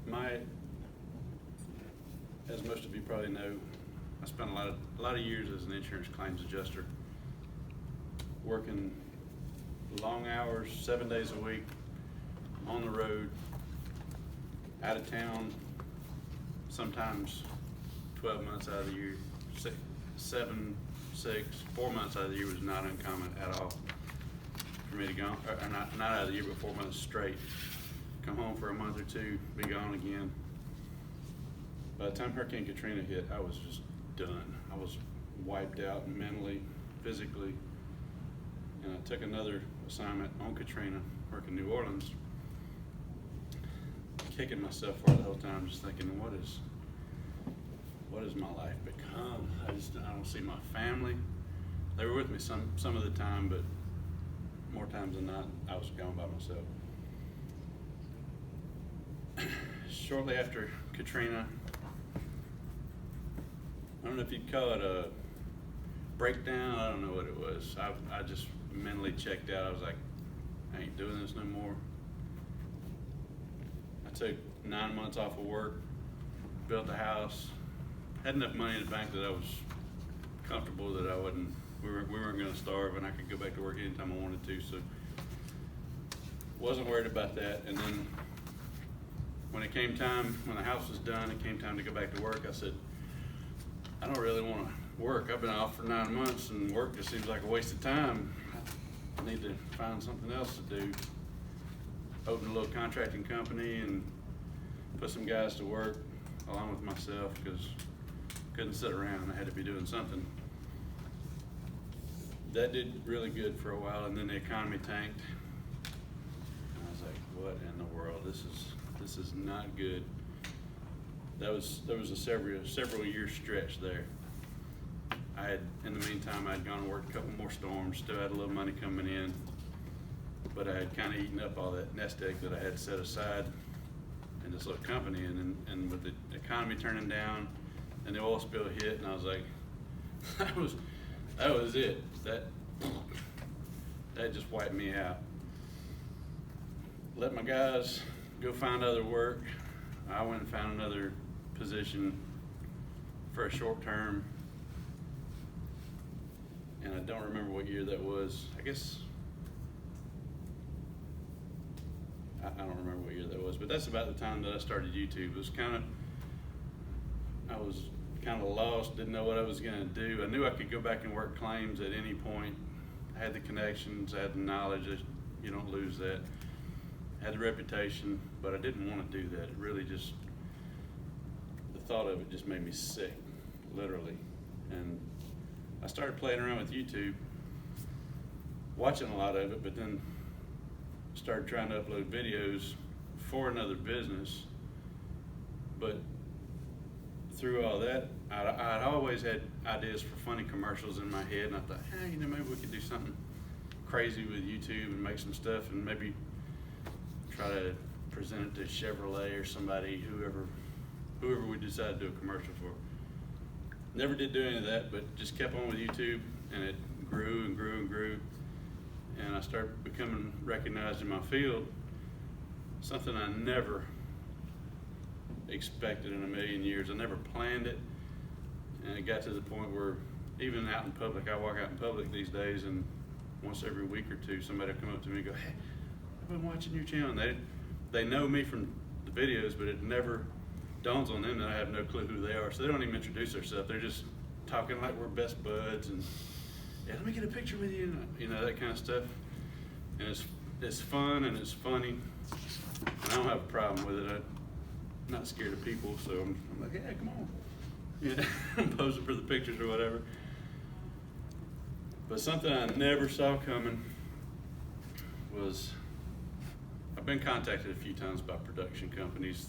My, as most of you probably know, I spent a lot of years as an insurance claims adjuster, working long hours, 7 days a week, on the road, out of town, sometimes 12 months out of the year, 4 months out of the year was not uncommon at all for me to go, or not out of the year, but 4 months straight. Come home for a month or two, be gone again. By the time Hurricane Katrina hit, I was just done. I was wiped out mentally, physically, and I took another assignment on Katrina, working in New Orleans, kicking myself for the whole time, just thinking, what has my life become? I don't see my family. They were with me some of the time, but more times than not, I was gone by myself. Shortly after Katrina, I don't know if you'd call it a breakdown, I don't know what it was. I just mentally checked out. I was like, I ain't doing this no more. I took 9 months off of work, built a house, had enough money in the bank that I was comfortable that we weren't gonna starve, and I could go back to work anytime I wanted to, so wasn't worried about that. And then when it came time, when the house was done, it came time to go back to work, I said, I don't really wanna work. I've been off for 9 months and work just seems like a waste of time. I need to find something else to do. Open a little contracting company and put some guys to work along with myself, because couldn't sit around. I had to be doing something. That did really good for a while, and then the economy tanked. And I was like, what in the world? This is not good. There was a several year stretch there. In the meantime, I'd gone and worked a couple more storms, still had a little money coming in, but I had kind of eaten up all that nest egg that I had set aside in this little company. And with the economy turning down and the oil spill hit, and I was like, that was it. That just wiped me out. Let my guys go find other work. I went and found another position for a short term, and I don't remember what year that was. I guess I don't remember what year that was, but that's about the time that I started YouTube. I was kind of lost, didn't know what I was gonna do. I knew I could go back and work claims at any point. I had the connections, I had the knowledge, you don't lose that. I had the reputation, but I didn't want to do that. It really just, the thought of it just made me sick, literally. And I started playing around with YouTube, watching a lot of it, but then started trying to upload videos for another business. But through all that, I'd always had ideas for funny commercials in my head, and I thought, hey, maybe we could do something crazy with YouTube and make some stuff, and maybe try to present it to Chevrolet or somebody, whoever we decide to do a commercial for. Never did do any of that, but just kept on with YouTube, and it grew and grew and grew, and I started becoming recognized in my field, something I never expected in a million years. I never planned it, and it got to the point where even out in public, I walk out in public these days, and once every week or two, somebody will come up to me and go, hey, I've been watching your channel. And they know me from the videos, but it never dawns on them that I have no clue who they are. So they don't even introduce themselves. They're just talking like we're best buds, and yeah, let me get a picture with you, that kind of stuff. And it's fun and it's funny, and I don't have a problem with it. I'm not scared of people, so I'm like, yeah, come on. Yeah, I'm posing for the pictures or whatever. But something I never saw coming was, I've been contacted a few times by production companies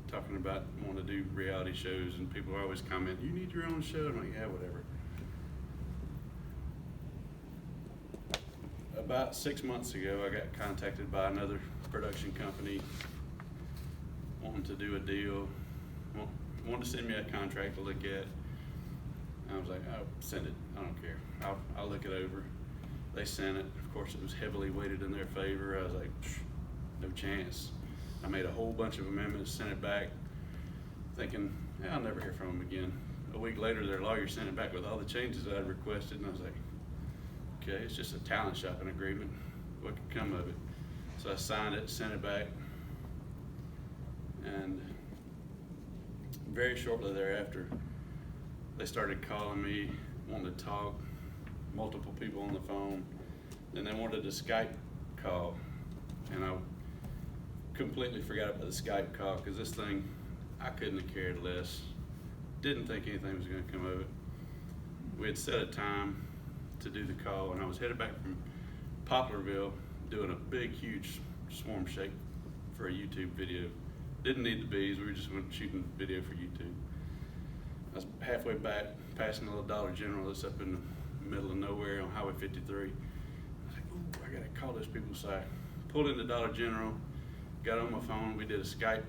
talking about wanting to do reality shows, and people are always commenting, you need your own show. I'm like, yeah, whatever. About 6 months ago, I got contacted by another production company wanting to do a deal, wanted to send me a contract to look at. And I was like, oh, send it, I don't care, I'll look it over. They sent it. Of course, it was heavily weighted in their favor. I was like, no chance. I made a whole bunch of amendments, sent it back, thinking, I'll never hear from them again. A week later, their lawyer sent it back with all the changes that I'd requested, and I was like, okay, it's just a talent shopping agreement. What could come of it? So I signed it, sent it back, and very shortly thereafter, they started calling me, wanting to talk, multiple people on the phone. Then they wanted a Skype call, and I completely forgot about the Skype call because this thing, I couldn't have cared less. Didn't think anything was going to come of it. We had set a time to do the call, and I was headed back from Poplarville doing a big, huge swarm shake for a YouTube video. Didn't need the bees, we were just shooting video for YouTube. I was halfway back, passing a little Dollar General that's up in the middle of nowhere on Highway 53. I was like, ooh, I gotta call those people. So I pulled into Dollar General, got on my phone, we did a Skype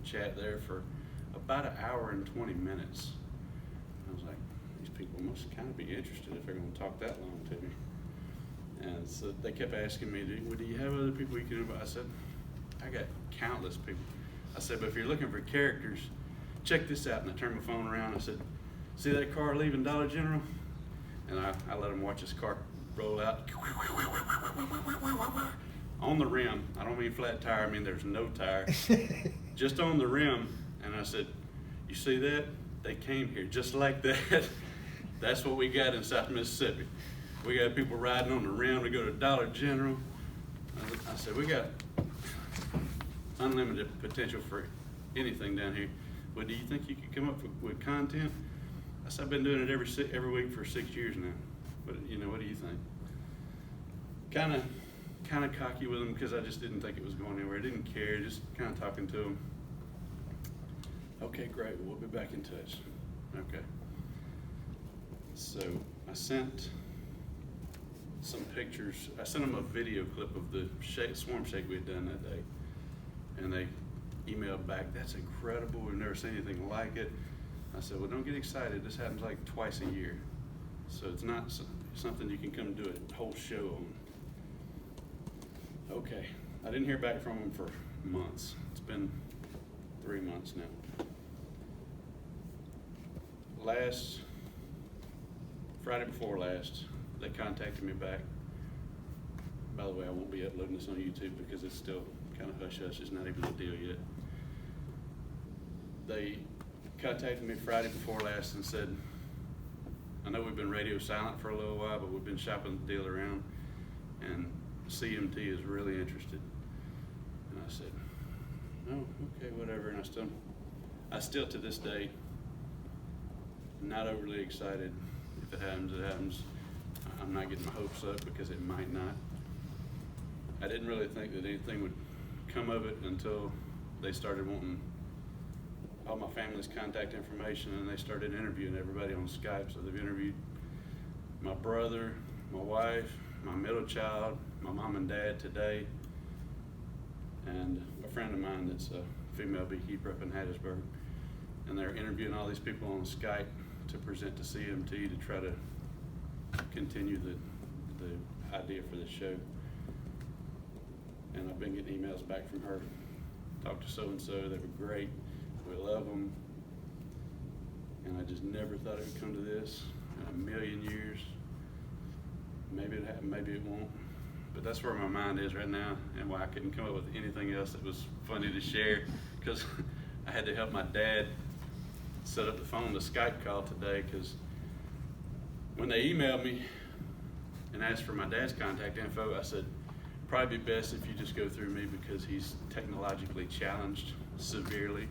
chat there for about an hour and 20 minutes. I was like, these people must kind of be interested if they're gonna talk that long to me. And so they kept asking me, do you have other people you can invite? I said, I got countless people. I said, but if you're looking for characters, check this out. And I turned my phone around. I said, see that car leaving Dollar General? And I let them watch this car roll out. On the rim, I don't mean flat tire, I mean there's no tire. Just on the rim. And I said, you see that? They came here just like that. That's what we got in South Mississippi. We got people riding on the rim. We go to Dollar General. I said, we got unlimited potential for anything down here. Well, do you think you could come up with content? I said, I've been doing it every week for 6 years now. But what do you think? Kind of cocky with them because I just didn't think it was going anywhere. I didn't care, just kind of talking to them. Okay, great, we'll be back in touch. Okay. So I sent some pictures. I sent them a video clip of the swarm shake we had done that day. And they emailed back, that's incredible, we've never seen anything like it. I said, well, don't get excited, this happens like twice a year. So it's not something you can come do a whole show on. Okay, I didn't hear back from them for months. It's been 3 months now. Friday before last, they contacted me back. By the way, I won't be uploading this on YouTube because it's still kind of hush-hush, it's not even a deal yet. They contacted me Friday before last and said, I know we've been radio silent for a little while, but we've been shopping the deal around, and CMT is really interested. And I said, oh, okay, whatever. And I still to this day, not overly excited. If it happens, it happens. I'm not getting my hopes up because it might not. I didn't really think that anything would come of it until they started wanting all my family's contact information, and they started interviewing everybody on Skype. So they've interviewed my brother, my wife, my middle child, my mom and dad today, and a friend of mine that's a female beekeeper up in Hattiesburg. And they're interviewing all these people on Skype to present to CMT to try to continue the idea for this show. And I've been getting emails back from her. Talked to so-and-so, they were great. We love them. And I just never thought it would come to this in a million years. Maybe it happened, maybe it won't. But that's where my mind is right now, and why I couldn't come up with anything else that was funny to share, because I had to help my dad set up the Skype call today, because when they emailed me and asked for my dad's contact info, I said, probably be best if you just go through me because he's technologically challenged severely.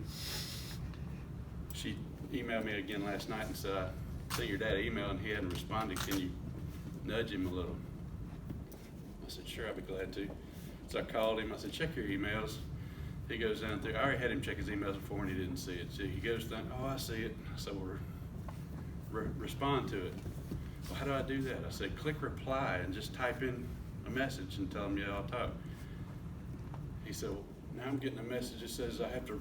She emailed me again last night and said, I sent your dad an email and he hadn't responded. Can you nudge him a little? I said, sure, I'd be glad to. So I called him. I said, check your emails. He goes down through. I already had him check his emails before and he didn't see it. So he goes down, oh, I see it. So we'll respond to it. Well, how do I do that? I said, click reply and just type in a message and tell him, yeah, I'll talk. He said, well, now I'm getting a message that says I have to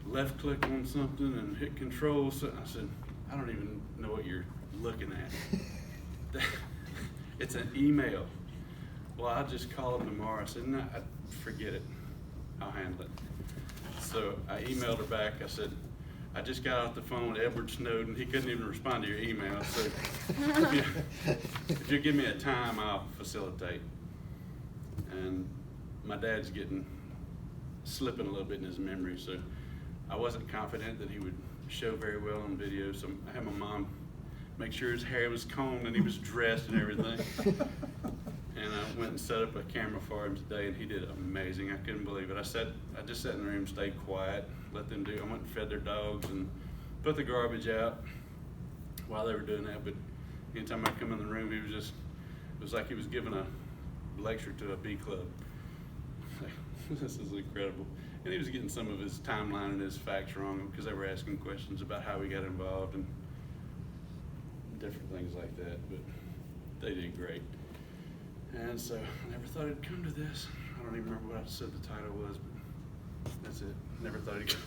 left click on something and hit control. So I said, I don't even know what you're looking at. It's an email. Well, I'll just call him tomorrow. I said, no, forget it. I'll handle it. So I emailed her back. I said, I just got off the phone with Edward Snowden. He couldn't even respond to your email. So if you give me a time, I'll facilitate. And my dad's slipping a little bit in his memory, so I wasn't confident that he would show very well on video. So I had my mom make sure his hair was combed and he was dressed and everything. And I went and set up a camera for him today, and he did amazing. I couldn't believe it. I just sat in the room, stayed quiet, let them do. I went and fed their dogs and put the garbage out while they were doing that. But anytime I come in the room, it was like he was giving a lecture to a bee club. This is incredible. And he was getting some of his timeline and his facts wrong because they were asking questions about how we got involved and different things like that. But they did great. And so I never thought it'd come to this. I don't even remember what I said the title was, but that's it. Never thought it'd come.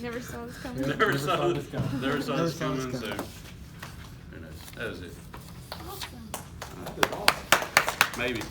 Never saw this coming. Never saw this coming, so who knows? That was it. Awesome. That is awesome. Maybe.